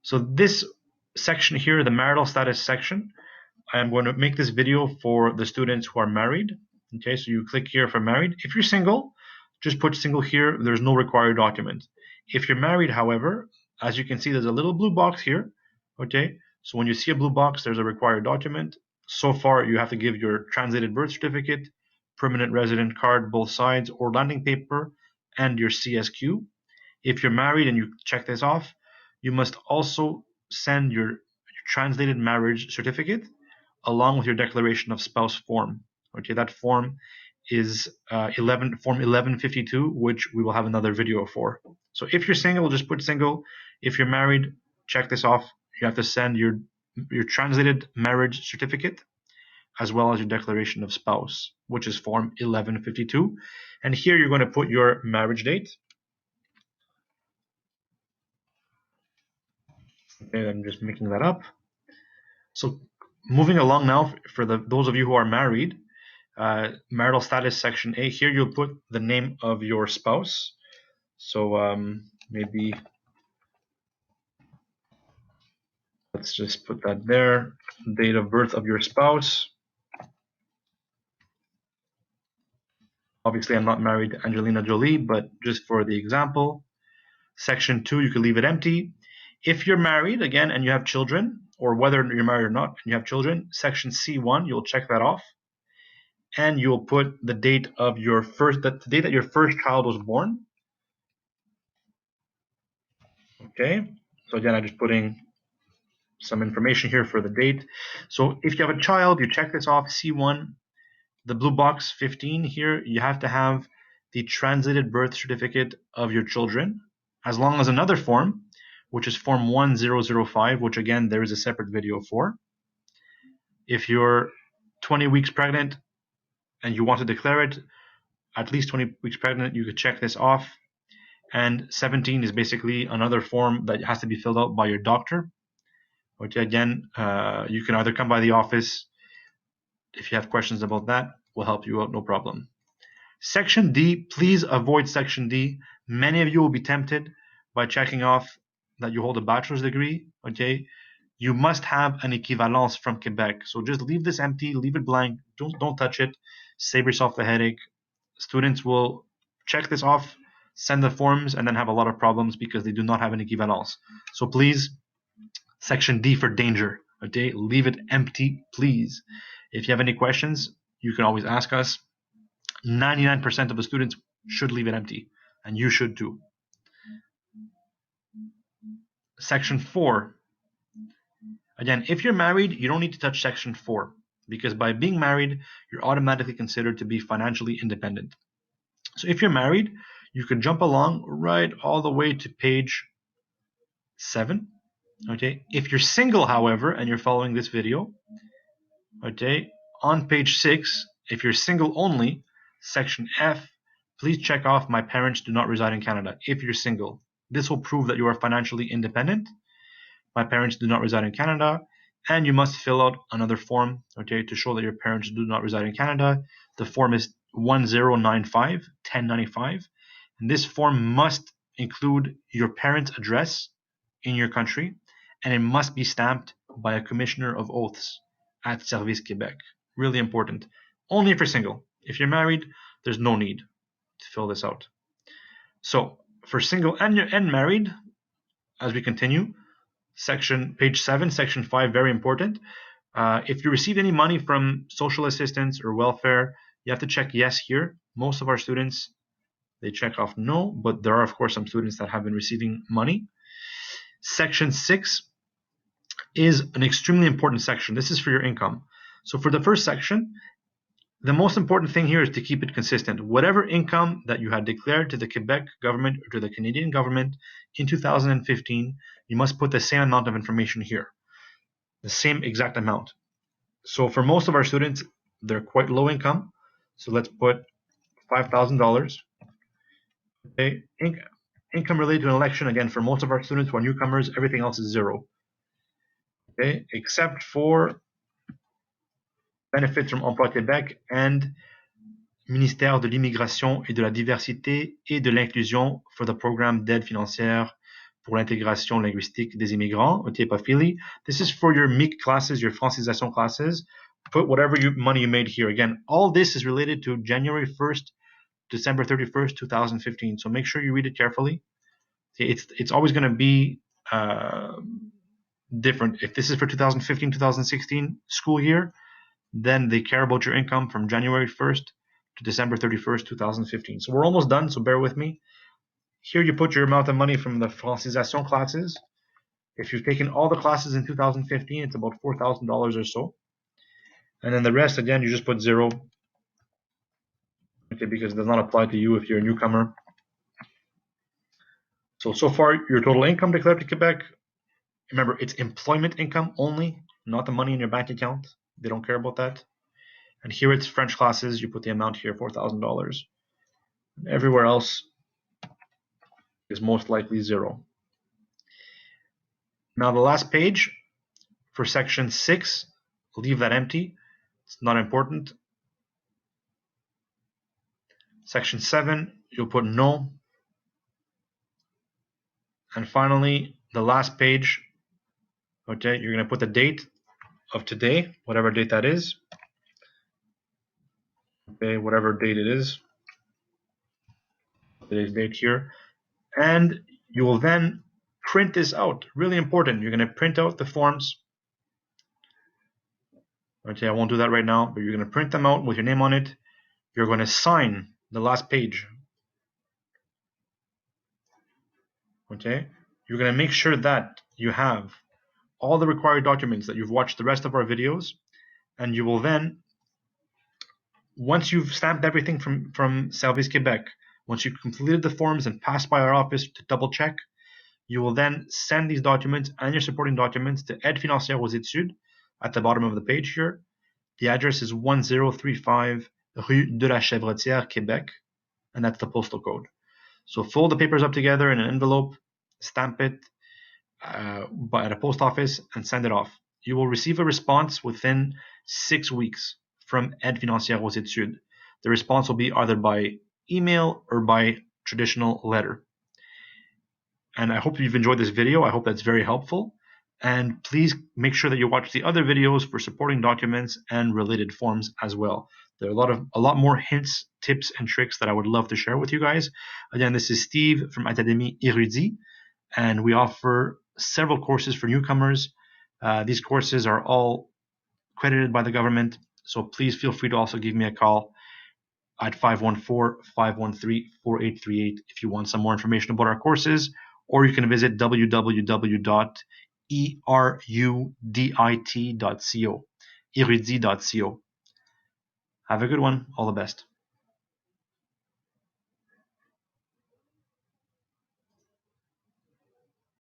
So this section here, the marital status section, I am going to make this video for the students who are married. Okay, so you click here for married. If you're single, just put single here. There's no required document. If you're married, however, as you can see, there's a little blue box here. Okay, so when you see a blue box, there's a required document. So far, you have to give your translated birth certificate, permanent resident card, both sides, or landing paper, and your CSQ. If you're married and you check this off, you must also send your translated marriage certificate along with your declaration of spouse form. Okay, that form is form 1152, which we will have another video for. So if you're single, just put single. If you're married, check this off. You have to send your translated marriage certificate as well as your declaration of spouse, which is form 1152. And here you're going to put your marriage date. Okay, I'm just making that up. So moving along now, for those of you who are married, marital status section A, here you'll put the name of your spouse. So maybe let's just put that there, date of birth of your spouse. Obviously, I'm not married to Angelina Jolie, but just for the example. Section 2, you can leave it empty. If you're married, again, and you have children, or whether you're married or not, and you have children, section C1, you'll check that off. And you'll put the date of your the date that your first child was born. Okay, so again, I'm just putting some information here for the date. So if you have a child, you check this off, C1, the blue box 15 here, you have to have the translated birth certificate of your children, as long as another form, which is form 1005, which again, there is a separate video for. If you're 20 weeks pregnant and you want to declare it, at least 20 weeks pregnant, you could check this off. And 17 is basically another form that has to be filled out by your doctor. Okay, again, you can either come by the office. If you have questions about that, we'll help you out, no problem. Section D, please avoid Section D. Many of you will be tempted by checking off that you hold a bachelor's degree. Okay, you must have an équivalence from Quebec. So just leave this empty, leave it blank. Don't touch it. Save yourself the headache. Students will check this off, send the forms, and then have a lot of problems because they do not have an équivalence. So please, Section D for danger. Okay, leave it empty, please. If you have any questions, you can always ask us. 99% of the students should leave it empty, and you should too. Section 4. Again, if you're married, you don't need to touch Section 4, because by being married, you're automatically considered to be financially independent. So if you're married, you can jump along right all the way to page 7. Okay. If you're single, however, and you're following this video, okay, on page 6, if you're single only, section F, please check off my parents do not reside in Canada. If you're single, this will prove that you are financially independent. My parents do not reside in Canada, and you must fill out another form, okay, to show that your parents do not reside in Canada. The form is 1095, and this form must include your parents' address in your country, and it must be stamped by a commissioner of oaths at Service Québec. Really important. Only if you're single. If you're married, there's no need to fill this out. So for single and married, as we continue, page 7, section 5, very important. If you received any money from social assistance or welfare, you have to check yes here. Most of our students, they check off no, but there are, of course, some students that have been receiving money. Section 6 is an extremely important section. This is for your income. So for the first section, the most important thing here is to keep it consistent. Whatever income that you had declared to the Quebec government or to the Canadian government in 2015, you must put the same amount of information here, the same exact amount. So for most of our students, they're quite low income. So let's put $5,000. Okay. Income related to an election, again, for most of our students who are newcomers, everything else is zero. Okay, except for benefits from Emploi Québec and Ministère de l'Immigration et de la Diversité et de l'Inclusion for the program d'aide financière pour l'intégration linguistique des immigrants, OTPAFILI. This is for your MIC classes, your francisation classes. Put whatever money you made here. Again, all this is related to January 1st, December 31st, 2015. So make sure you read it carefully. It's always going to be different. If this is for 2015, 2016 school year, then they care about your income from January 1st to December 31st, 2015. So we're almost done, so bear with me. Here you put your amount of money from the francisation classes. If you've taken all the classes in 2015, it's about $4,000 or so. And then the rest, again, you just put zero, okay, because it does not apply to you if you're a newcomer. So far, your total income declared to Quebec, remember, it's employment income only, not the money in your bank account. They don't care about that. And here it's French classes. You put the amount here, $4,000. Everywhere else is most likely zero. Now the last page for section 6, leave that empty. It's not important. Section 7, you'll put no. And finally, the last page, okay, you're going to put the date of today, whatever date that is. Okay, whatever date it is. Today's date here. And you will then print this out. Really important. You're going to print out the forms. Okay, I won't do that right now, but you're going to print them out with your name on it. You're going to sign the last page. Okay, you're going to make sure that you have all the required documents, that you've watched the rest of our videos, and you will then, once you've stamped everything from Service Québec, once you've completed the forms and passed by our office to double check, you will then send these documents and your supporting documents to Aide Financière aux Études at the bottom of the page here. The address is 1035 Rue de la Chevretière, Québec, and that's the postal code. So fold the papers up together in an envelope, stamp it at a post office, and send it off. You will receive a response within 6 weeks from Aide Financière aux Études. The response will be either by email or by traditional letter. And I hope you've enjoyed this video. I hope that's very helpful. And please make sure that you watch the other videos for supporting documents and related forms as well. There are a lot more hints, tips, and tricks that I would love to share with you guys. Again, this is Steve from Académie Érudit, and we offer several courses for newcomers. These courses are all credited by the government, so please feel free to also give me a call at 514-513-4838 if you want some more information about our courses, or you can visit www.erudit.co, erudit.co. Have a good one. All the best.